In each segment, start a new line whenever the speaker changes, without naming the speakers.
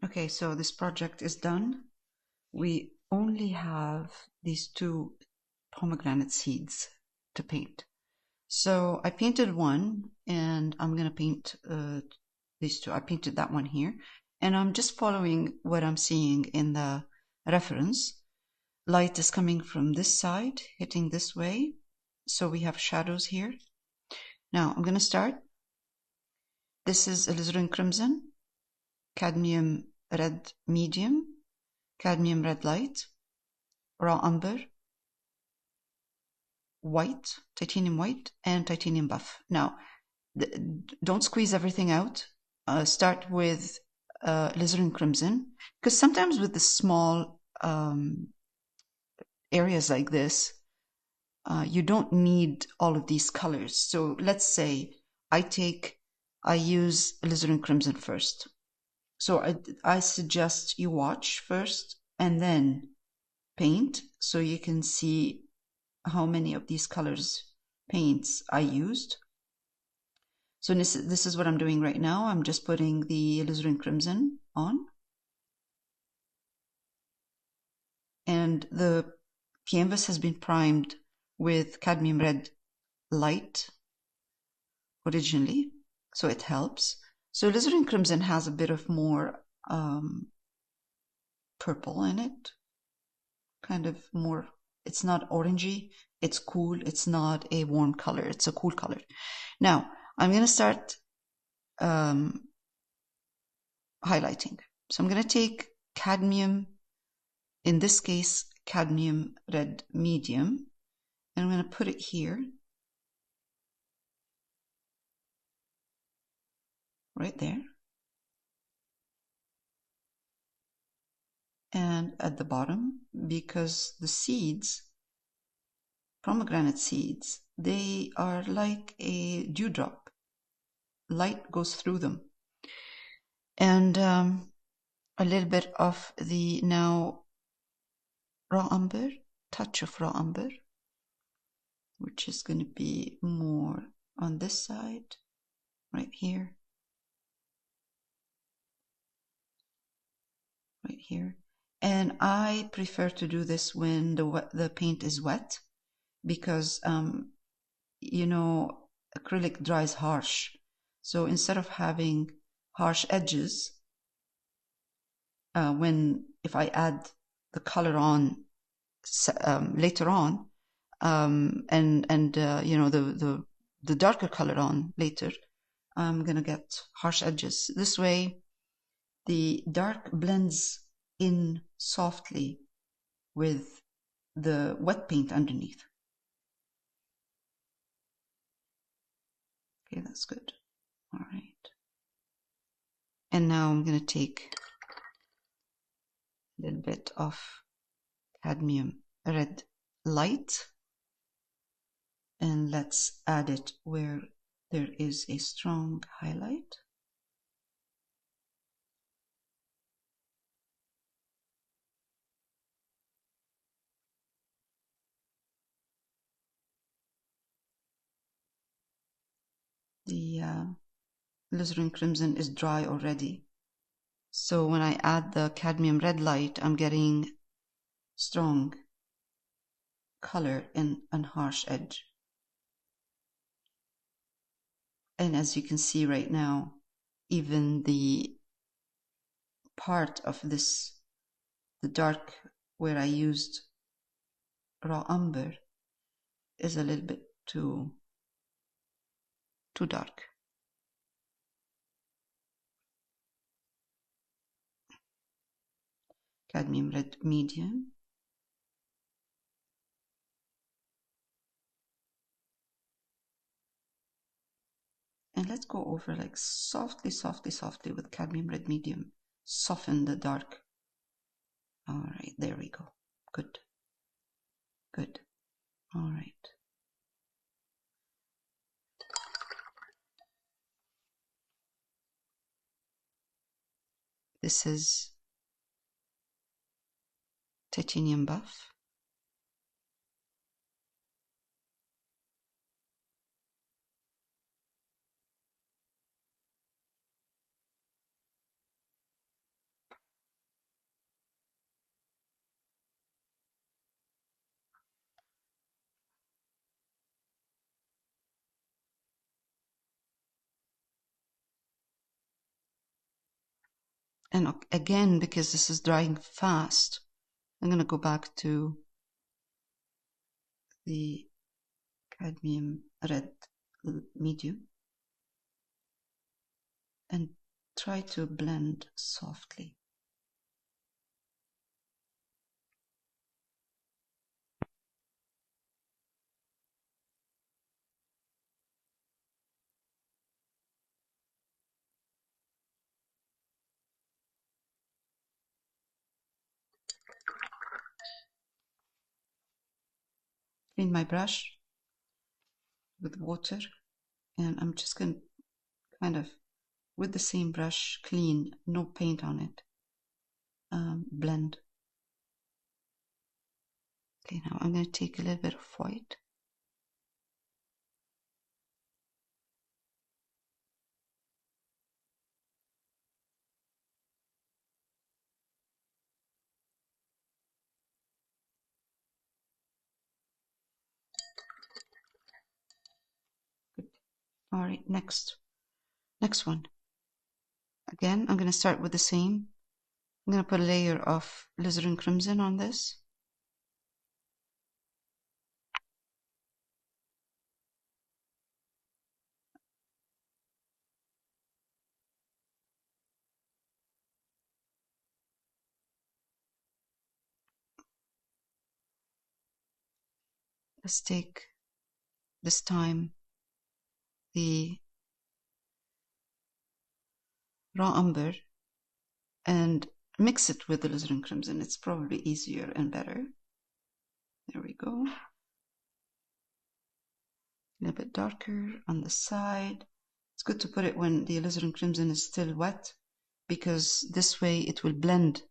Okay, so this project is done. We only have these two pomegranate seeds to paint. So I painted one, and I'm going to paint these two. I painted that one here, and I'm just following what I'm seeing in the reference. Light is coming from this side, hitting this way. So we have shadows here. Now I'm going to start. This is alizarin crimson, cadmium red medium, cadmium red light, raw umber, white, titanium white, and titanium buff. Now, don't squeeze everything out. Start with alizarin crimson, because sometimes with the small areas like this, you don't need all of these colors. So let's say I use alizarin crimson first. So I suggest you watch first and then paint, so you can see how many of these colors paints I used. So this is what I'm doing right now. I'm just putting the alizarin crimson on, and the canvas has been primed with cadmium red light originally, so it helps. So alizarin crimson has a bit of more purple in it, kind of more. It's not orangey, it's cool. It's not a warm color, it's a cool color. Now I'm going to start highlighting. So I'm going to take cadmium, in this case cadmium red medium, and I'm going to put it here, right there, and at the bottom, because the seeds, pomegranate seeds, they are like a dewdrop. Light goes through them. And a little bit of the now raw umber, touch of raw umber, which is going to be more on this side, right here, right here. And I prefer to do this when the paint is wet, because you know, acrylic dries harsh. So instead of having harsh edges, if I add the color on later on, and you know, the darker color on later, I'm gonna get harsh edges. This way, the dark blends in softly with the wet paint underneath. Okay, that's good. All right. And now I'm going to take a little bit of cadmium red light, and let's add it where there is a strong highlight. The alizarin crimson is dry already, so when I add the cadmium red light, I'm getting strong color and harsh edge. And as you can see right now, even the part of this, the dark where I used raw umber, is a little bit too dark. Cadmium red medium. And let's go over like softly, softly, softly with cadmium red medium. Soften the dark. All right, there we go. Good. Good. All right. This is titanium buff. And again, because this is drying fast, I'm going to go back to the cadmium red medium and try to blend softly. Clean my brush with water, and I'm just going to kind of, with the same brush, clean, no paint on it, blend. Okay, now I'm going to take a little bit of white. Good. All right, next one. Again, I'm going to start with the same. I'm going to put a layer of alizarin crimson on this. Let's take this time the raw umber and mix it with the alizarin crimson. It's probably easier and better. There we go. A little bit darker on the side. It's good to put it when the alizarin crimson is still wet, because this way it will blend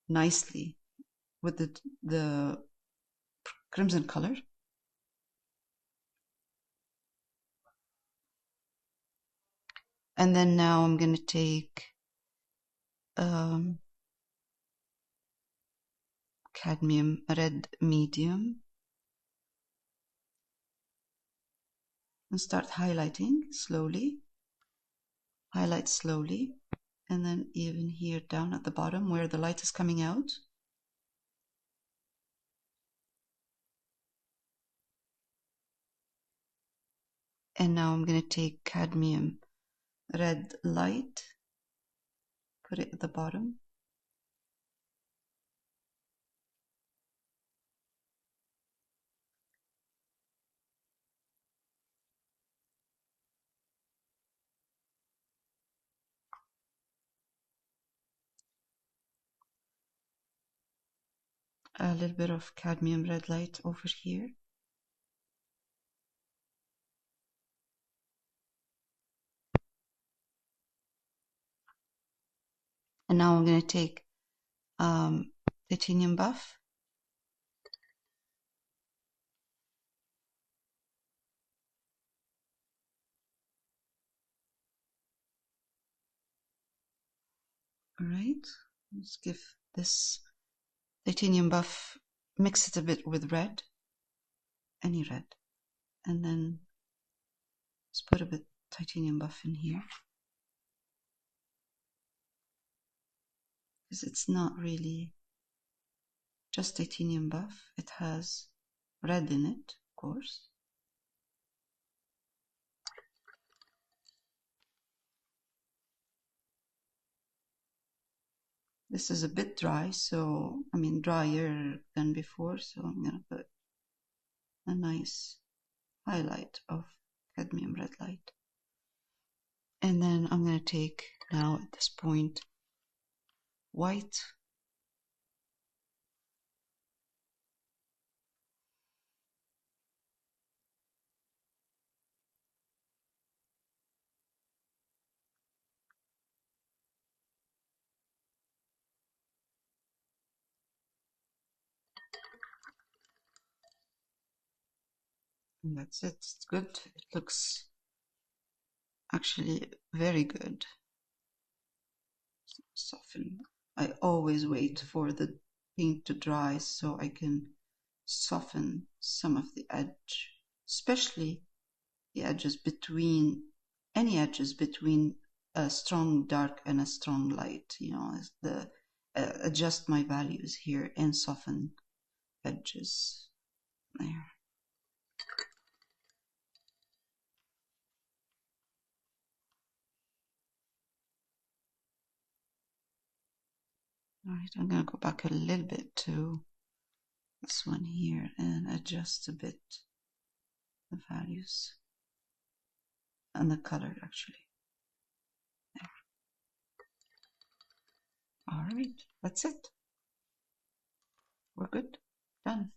nicely with the crimson color. And then now I'm going to take cadmium red medium and start highlighting slowly. Highlight slowly, and then even here down at the bottom where the light is coming out. And now I'm going to take cadmium red light, put it at the bottom. A little bit of cadmium red light over here. And now I'm going to take titanium buff. All right, let's give this titanium buff, mix it a bit with red, any red, and then let's put a bit titanium buff in here, because it's not really just titanium buff, it has red in it, of course. This is a bit dry, so I mean drier than before, so I'm going to put a nice highlight of cadmium red light. And then I'm going to take now at this point white, and that's it. It's good. It looks actually very good. Soften. I always wait for the paint to dry so I can soften some of the edge, especially the edges between, any edges between a strong dark and a strong light, you know, as the adjust my values here and soften edges. There. All right, I'm going to go back a little bit to this one here and adjust a bit the values and the color actually. There. All right, that's it. We're good. Done.